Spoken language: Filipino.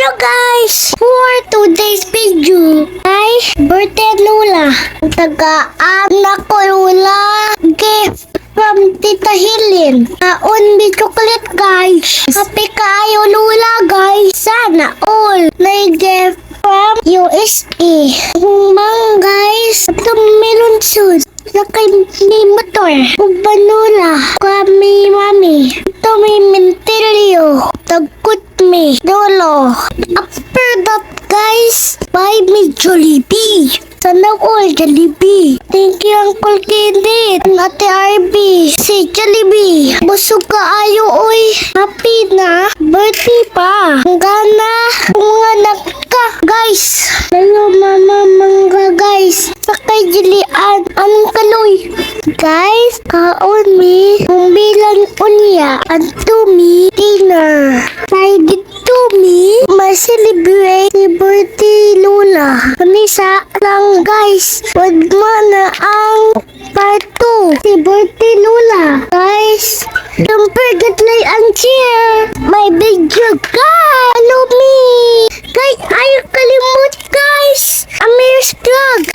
Hello guys! For today's video ay birthday Lola. Taga-anak ko Lola. Gift from Tita Helen. Kaon may chocolate guys. Happy kayo Lola guys. Sana all. May gift from USA. Mang guys. Ito meron soon. Sakay may motor. Ubanula. Kami mami. Ito may mentilyo. Tagot me. Dolo. After that guys, buy me Jollibee. Sana all Jollibee. Thank you Uncle Kenneth. Ate Arby. Si Jollibee. Busog ka ayo oy. Happy na. Birthday pa. Gana. Mga anak ka guys. Hello mama mangga guys. Sakay jilian. Anong kaloy? Guys, kaon mi. Umbilan unya. Anto mi. Dinner. Side to me. Masilibrate si birthday Lola. Kanisa lang guys. Wag mo na ang part 2 si birthday Lola. Guys, don't forget like and share my video guys. Follow me. Guys, ayaw kalimut guys. Amir's vlog.